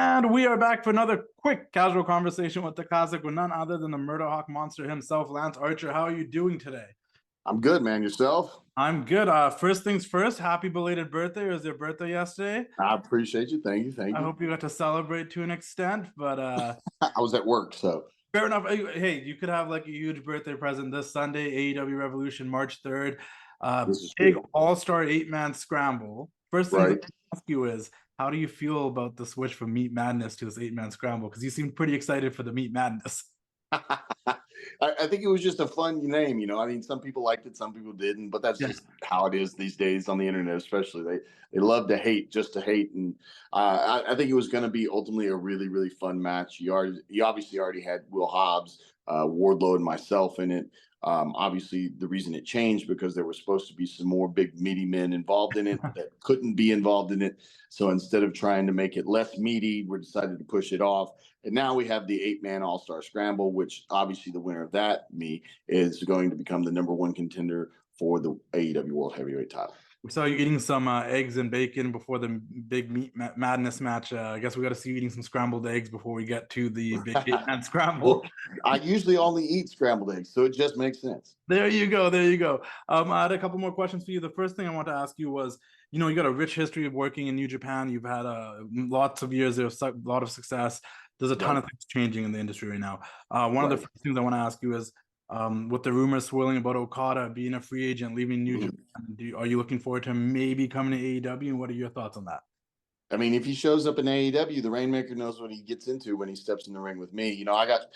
And we are back for another quick casual conversation with the classic with none other than the Murderhawk Monster himself, Lance Archer. How are you doing today? I'm good, man. Yourself? I'm good. First things first, happy belated birthday. It was your birthday yesterday. I appreciate you. Thank you. Thank I you. hope you got to celebrate to an extent, but I was at work, so. fair enough. Hey, you could have like a huge birthday present this Sunday, AEW Revolution, March 3rd. This is Big true. All-Star 8-man scramble. First thing Right. I want to ask you is, how do you feel about the switch from Meat Madness to this 8-man scramble? Because you seem pretty excited for the Meat Madness. I think it was just a fun name, you know. I mean, some people liked it, some people didn't, but that's just how it is these days on the internet, especially. They love to hate just to hate, and I think it was going to be ultimately a really, really fun match. You obviously already had Will Hobbs, Wardlow, and myself in it. Obviously, the reason it changed because there were supposed to be some more big meaty men involved in it that couldn't be involved in it. So instead of trying to make it less meaty, we decided to push it off. And now we have the 8-man All-Star Scramble, which obviously the winner of that, me, is going to become the #1 contender for the AEW World Heavyweight title. We saw you eating some eggs and bacon before the big Meat Madness match. I guess we got to see you eating some scrambled eggs before we get to the big 8-man scramble. Well, I usually only eat scrambled eggs, so it just makes sense. There you go. There you go. I had a couple more questions for you. The first thing I want to ask you was, you got a rich history of working in New Japan. You've had lots of years of a lot of success. There's a ton of things changing in the industry right now. One of the first things I want to ask you is, with the rumors swirling about Okada being a free agent, leaving New Japan, are you looking forward to maybe coming to AEW? And what are your thoughts on that? I mean, if he shows up in AEW, the Rainmaker knows what he gets into when he steps in the ring with me. You know, I got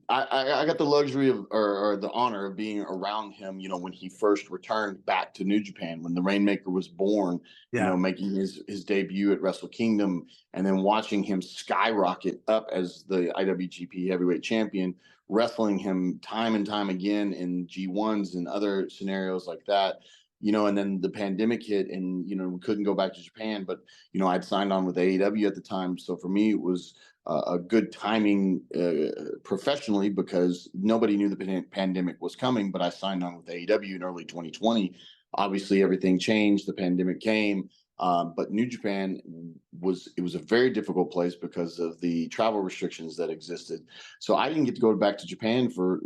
the luxury of or the honor of being around him, when he first returned back to New Japan, when the Rainmaker was born, making his debut at Wrestle Kingdom, and then watching him skyrocket up as the IWGP heavyweight champion, wrestling him time and time again in G1s and other scenarios like that. And then the pandemic hit and, we couldn't go back to Japan, but, I'd signed on with AEW at the time. So for me, it was a good timing professionally because nobody knew the pandemic was coming, but I signed on with AEW in early 2020. Obviously, everything changed. The pandemic came. But New Japan was a very difficult place because of the travel restrictions that existed. So I didn't get to go back to Japan for,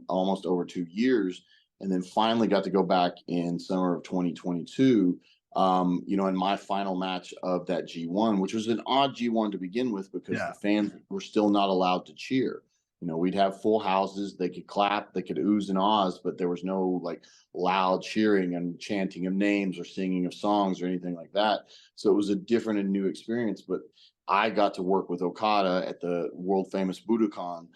almost over 2 years. And then finally got to go back in summer of 2022, in my final match of that G1, which was an odd G1 to begin with because the fans were still not allowed to cheer. We'd have full houses, they could clap, they could oohs and ahs, but there was no like loud cheering and chanting of names or singing of songs or anything like that. So it was a different and new experience, but I got to work with Okada at the world famous Budokan,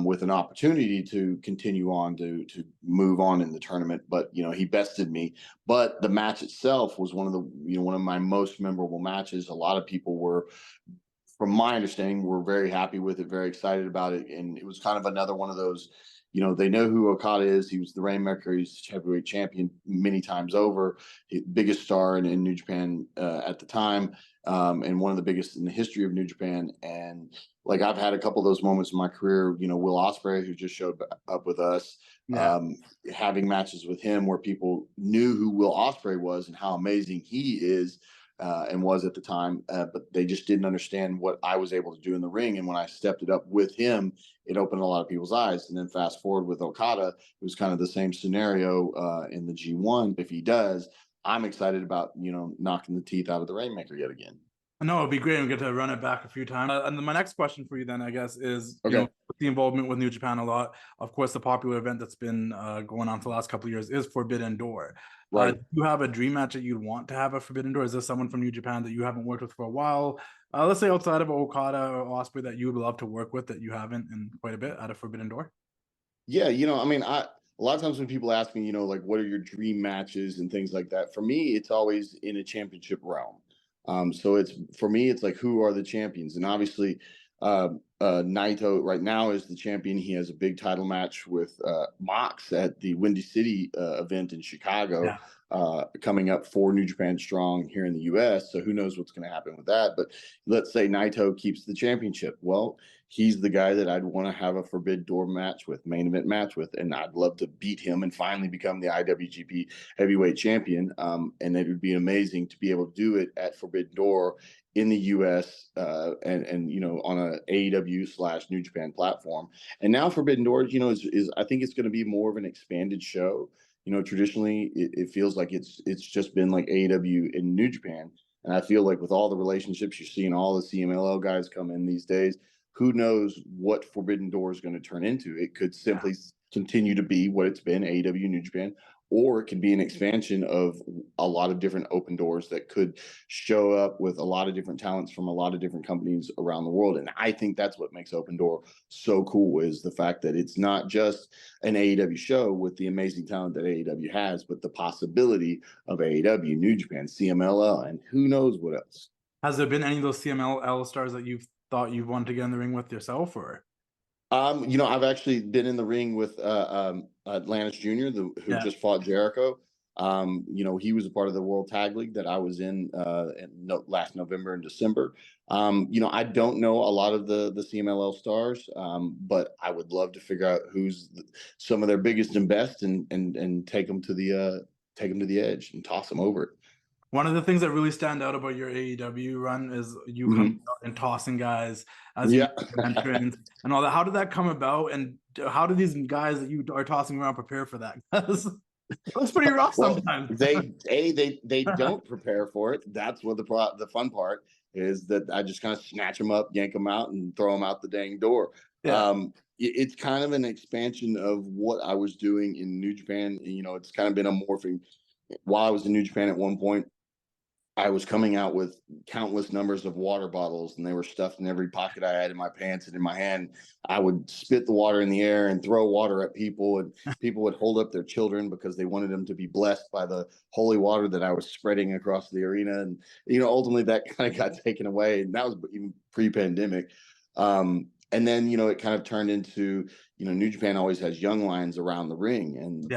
with an opportunity to continue on to move on in the tournament. But, he bested me. But the match itself was one of my most memorable matches. A lot of people were, from my understanding, were very happy with it, very excited about it. And it was kind of another one of those, they know who Okada is. He was the Rainmaker. He's heavyweight champion many times over, biggest star in New Japan at the time, and one of the biggest in the history of New Japan. And like I've had a couple of those moments in my career, Will Ospreay, who just showed up with us, having matches with him where people knew who Will Ospreay was and how amazing he is. And was at the time, but they just didn't understand what I was able to do in the ring. And when I stepped it up with him, it opened a lot of people's eyes. And then fast forward with Okada, it was kind of the same scenario in the G1. If he does, I'm excited about, knocking the teeth out of the Rainmaker yet again. No, it'd be great. We get to run it back a few times. And then my next question for you then, I guess, is, the involvement with New Japan a lot. Of course, the popular event that's been going on for the last couple of years is Forbidden Door. Right. Do you have a dream match that you'd want to have a Forbidden Door? Is there someone from New Japan that you haven't worked with for a while? Let's say outside of Okada or Ospreay that you would love to work with that you haven't in quite a bit at a Forbidden Door? Yeah, I mean, a lot of times when people ask me, like, what are your dream matches and things like that, for me, it's always in a championship realm. So for me, it's like, who are the champions? And obviously, Naito right now is the champion. He has a big title match with Mox at the Windy City event in Chicago, coming up for New Japan Strong here in the US. So who knows what's going to happen with that? But let's say Naito keeps the championship. Well, he's the guy that I'd want to have a Forbidden Door match with, main event match with, and I'd love to beat him and finally become the IWGP heavyweight champion. And it would be amazing to be able to do it at Forbidden Door in the US, and on a AEW / New Japan platform. And now Forbidden Doors, is I think it's going to be more of an expanded show. Traditionally it feels like it's just been like AEW in New Japan. And I feel like with all the relationships you're seeing, all the CMLL guys come in these days, who knows what Forbidden Door is going to turn into. It could simply continue to be what it's been, AEW New Japan, or it could be an expansion of a lot of different open doors that could show up with a lot of different talents from a lot of different companies around the world. And I think that's what makes Open Door so cool, is the fact that it's not just an AEW show with the amazing talent that AEW has, but the possibility of AEW, New Japan, CMLL, and who knows what else. Has there been any of those CMLL stars that you've thought you've wanted to get in the ring with yourself, or? I've actually been in the ring with Atlantis Jr., who just fought Jericho. He was a part of the World Tag League that I was in last November and December. I don't know a lot of the CMLL stars, but I would love to figure out who's some of their biggest and best, and take them to the edge and toss them over it. One of the things that really stand out about your AEW run is you coming out and tossing guys as you entrance and all that. How did that come about, and how do these guys that you are tossing around prepare for that? It looks pretty rough sometimes. They don't prepare for it. That's what the fun part is, that I just kind of snatch them up, yank them out, and throw them out the dang door. It's kind of an expansion of what I was doing in New Japan. It's kind of been a morphing. While I was in New Japan at one point, I was coming out with countless numbers of water bottles, and they were stuffed in every pocket I had in my pants and in my hand. I would spit the water in the air and throw water at people, and people would hold up their children because they wanted them to be blessed by the holy water that I was spreading across the arena. And, ultimately that kind of got taken away. And that was even pre-pandemic. And then, it kind of turned into, New Japan always has young lions around the ring, and,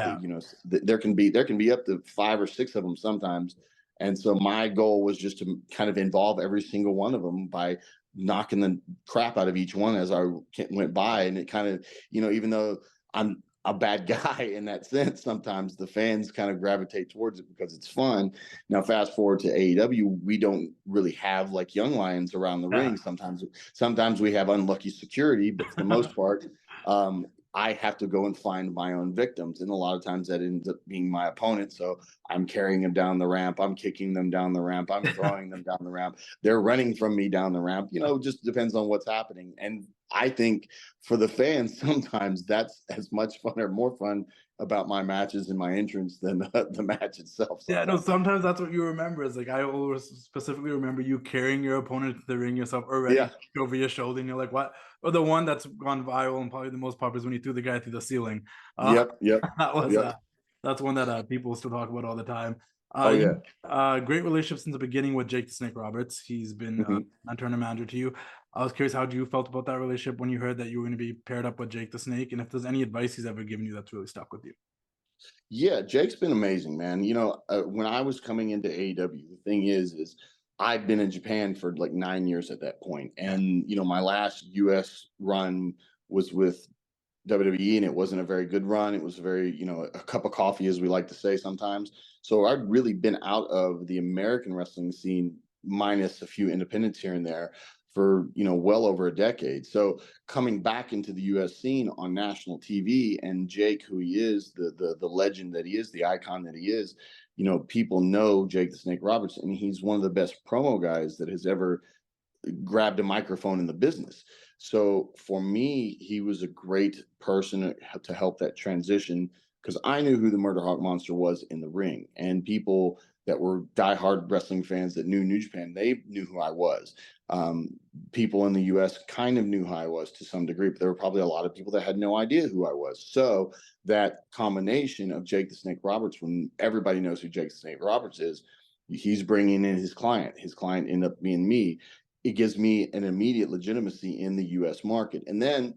there can be up to 5 or 6 of them sometimes. And so my goal was just to kind of involve every single one of them by knocking the crap out of each one as I went by. And it kind of, even though I'm a bad guy in that sense, sometimes the fans kind of gravitate towards it because it's fun. Now, fast forward to AEW, we don't really have like young lions around the ring. Sometimes we have unlucky security, but for the most part, I have to go and find my own victims. And a lot of times that ends up being my opponent. So I'm carrying them down the ramp. I'm kicking them down the ramp. I'm throwing them down the ramp. They're running from me down the ramp. Just depends on what's happening. And I think for the fans, sometimes that's as much fun or more fun about my matches and my entrance than the match itself. Sometimes that's what you remember. Is like, I always specifically remember you carrying your opponent to the ring yourself, already over your shoulder, and you're like, what? Or the one that's gone viral and probably the most popular is when you threw the guy through the ceiling. That's one that people still talk about all the time. Great relationship since the beginning with Jake the Snake Roberts. He's been a mentor and a manager to you. I was curious how you felt about that relationship when you heard that you were going to be paired up with Jake the Snake, and if there's any advice he's ever given you that's really stuck with you. Yeah, Jake's been amazing, man. When I was coming into AEW, the thing is I'd been in Japan for like 9 years at that point. And, my last US run was with WWE, and it wasn't a very good run. It was very, a cup of coffee, as we like to say sometimes. So I'd really been out of the American wrestling scene, minus a few independents here and there, for well over a decade. So coming back into the US scene on national TV, and Jake, who he is, the legend that he is, the icon that he is, people know Jake the Snake Roberts, and he's one of the best promo guys that has ever grabbed a microphone in the business. So for me, he was a great person to help that transition, because I knew who the Murderhawk Monster was in the ring, and people that were diehard wrestling fans that knew New Japan, they knew who I was. People in the US kind of knew who I was to some degree, but there were probably a lot of people that had no idea who I was. So that combination of Jake the Snake Roberts, when everybody knows who Jake the Snake Roberts is, he's bringing in his client. His client ended up being me. It gives me an immediate legitimacy in the US market. And then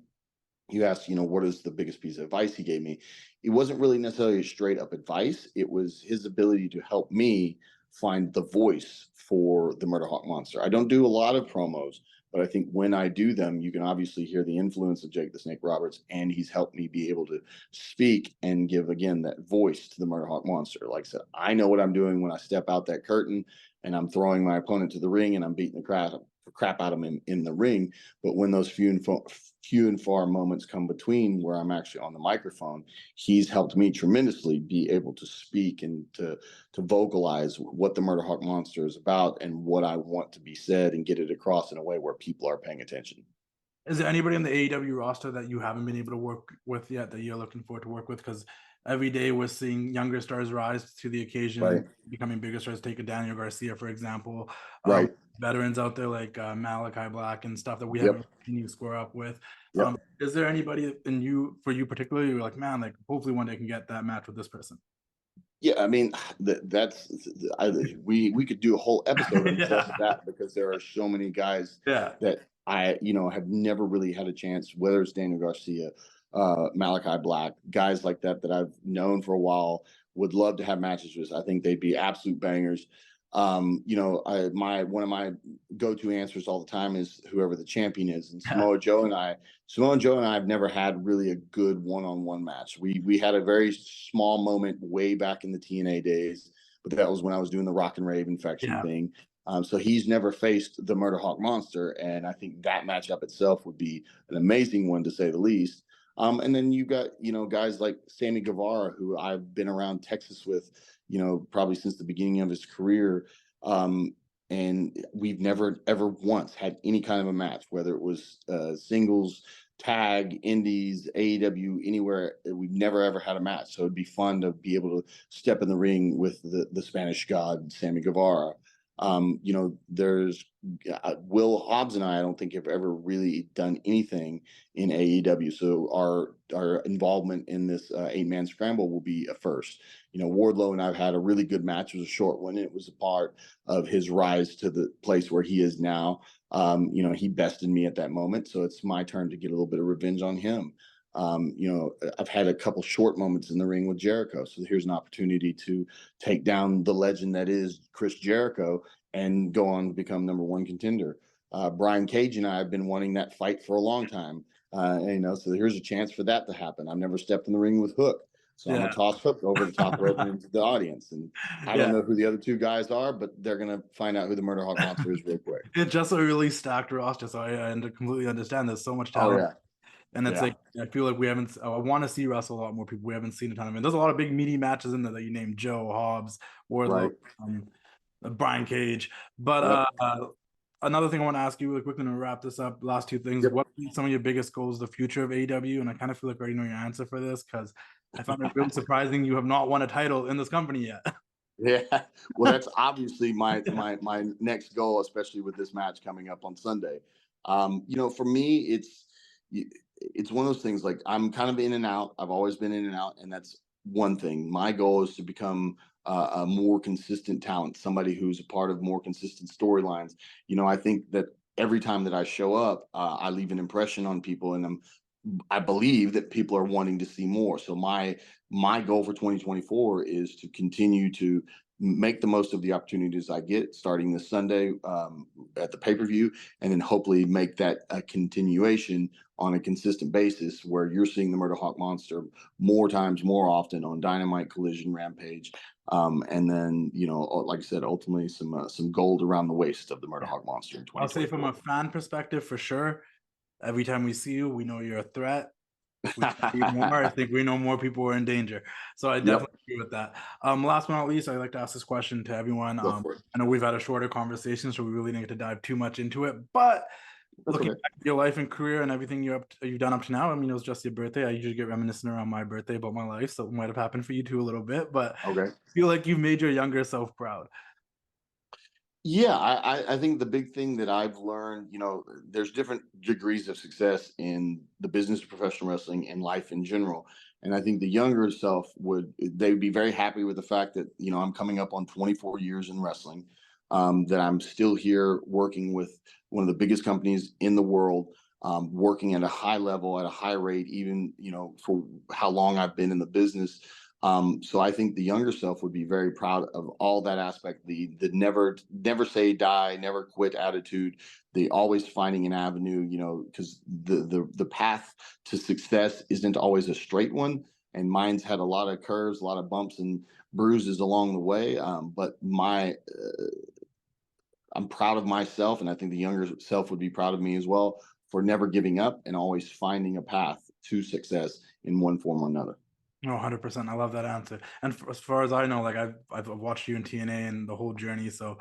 you asked, what is the biggest piece of advice he gave me? It wasn't really necessarily straight up advice. It was his ability to help me find the voice for the Murderhawk Monster. I don't do a lot of promos, but I think when I do them, you can obviously hear the influence of Jake the Snake Roberts, and he's helped me be able to speak and give, again, that voice to the Murderhawk Monster. Like I said, I know what I'm doing when I step out that curtain. and I'm throwing my opponent to the ring and I'm beating the crap out of him in the ring. But when those few and far moments come between where I'm actually on the microphone, he's helped me tremendously be able to speak and to vocalize what the Murderhawk Monster is about and what I want to be said and get it across in a way where people are paying attention. Is there anybody in the AEW roster that you haven't been able to work with yet that you're looking forward to work with? Because every day we're seeing younger stars rise to the occasion, Right. and becoming bigger stars. Take a Daniel Garcia, for example. Right. Veterans out there like Malachi Black and stuff that we Yep. haven't seen you square up with. Yep. Is there anybody for you particularly, you're like, man, like hopefully one day I can get that match with this person? Yeah, I mean, we could do a whole episode on just that, because there are so many guys that I have never really had a chance, whether it's Daniel Garcia, Malachi Black, guys like that I've known for a while, would love to have matches with. I think they'd be absolute bangers. One of my go-to answers all the time is whoever the champion is. And Samoa Joe and I have never had really a good one-on-one match. We had a very small moment way back in the TNA days, but that was when I was doing the Rock and Rave infection thing. So he's never faced the Murderhawk Monster, and I think that matchup itself would be an amazing one, to say the least. And then you got, guys like Sammy Guevara, who I've been around Texas with, probably since the beginning of his career. And we've never, ever once had any kind of a match, whether it was singles, tag, indies, AEW, anywhere. We've never, ever had a match. So it'd be fun to be able to step in the ring with the Spanish God, Sammy Guevara. There's Will Hobbs and I don't think have ever really done anything in AEW. So our involvement in this 8-man scramble will be a first. Wardlow and I've had a really good match. It was a short one. It was a part of his rise to the place where he is now. He bested me at that moment. So it's my turn to get a little bit of revenge on him. I've had a couple short moments in the ring with Jericho. So here's an opportunity to take down the legend that is Chris Jericho and go on to become #1 contender. Brian Cage and I have been wanting that fight for a long time. So here's a chance for that to happen. I've never stepped in the ring with Hook. So I'm going to toss Hook over the top rope into the audience. And I don't know who the other two guys are, but they're going to find out who the Murderhawk Monster is real quick. It's just a really stacked roster, so I completely understand. There's so much talent. Oh, yeah. And it's like, I feel like I want to see wrestle a lot more people. We haven't seen a ton of it. There's a lot of big meaty matches in there that you named: Joe, Hobbs, Wardlow, Brian Cage. But another thing I want to ask you really quickly to wrap this up, last two things. What are some of your biggest goals, the future of AEW? And I kind of feel like I already know your answer for this, because I found it really surprising you have not won a title in this company yet. Yeah, well, that's obviously my next goal, especially with this match coming up on Sunday. For me, it's one of those things, like, I'm kind of in and out. I've always been in and out, and that's one thing. My goal is to become a more consistent talent, somebody who's a part of more consistent storylines. I think that every time that I show up, I leave an impression on people, and I believe that people are wanting to see more. So my goal for 2024 is to continue to make the most of the opportunities I get starting this Sunday at the pay-per-view, and then hopefully make that a continuation on a consistent basis, where you're seeing the Murderhawk Monster more times, more often on Dynamite, Collision, Rampage. And then, like I said, ultimately some gold around the waist of the Murderhawk Monster in 2024. I'll say, from a fan perspective, for sure, every time we see you, we know you're a threat. I think we know more people are in danger. So I definitely agree with that. Last but not least, I like to ask this question to everyone. I know we've had a shorter conversation, so we really didn't get to dive too much into it. But looking back at your life and career and everything you've done up to now, I mean, it was just your birthday. I usually get reminiscent around my birthday about my life, so it might have happened for you too a little bit. But I feel like you've made your younger self proud. Yeah, I think the big thing that I've learned, there's different degrees of success in the business of professional wrestling and life in general. And I think the younger self they'd be very happy with the fact that, I'm coming up on 24 years in wrestling, that I'm still here working with one of the biggest companies in the world, working at a high level, at a high rate, even, for how long I've been in the business. So I think the younger self would be very proud of all that aspect, the never say die, never quit attitude, the always finding an avenue, because the path to success isn't always a straight one. And mine's had a lot of curves, a lot of bumps and bruises along the way. But my I'm proud of myself, and I think the younger self would be proud of me as well for never giving up and always finding a path to success in one form or another. No, 100%. I love that answer. And as far as I know, like I've watched you in TNA and the whole journey. So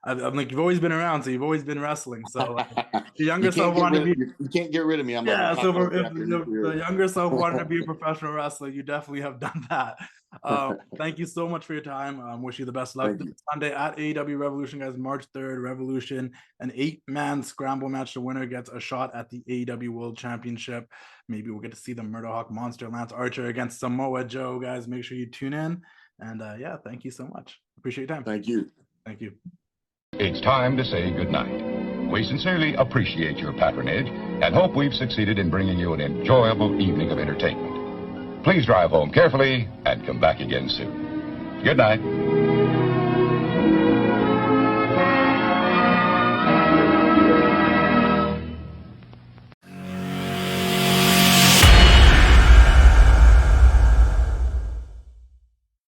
I'm like, you've always been around. So you've always been wrestling. So like, the younger self wanted to be. You can't get rid of me. I'm Yeah, like a so cockroach if after a the nuclear. younger self wanted to be a professional wrestler, you definitely have done that. Thank you so much for your time. Wish you the best luck. This Sunday at AEW Revolution, guys, March 3rd, Revolution, an 8-man scramble match. The winner gets a shot at the AEW World Championship. Maybe we'll get to see the Murderhawk Monster Lance Archer against Samoa Joe, guys. Make sure you tune in. And yeah, thank you so much. Appreciate your time. Thank you. Thank you. It's time to say goodnight. We sincerely appreciate your patronage and hope we've succeeded in bringing you an enjoyable evening of entertainment. Please drive home carefully and come back again soon. Good night.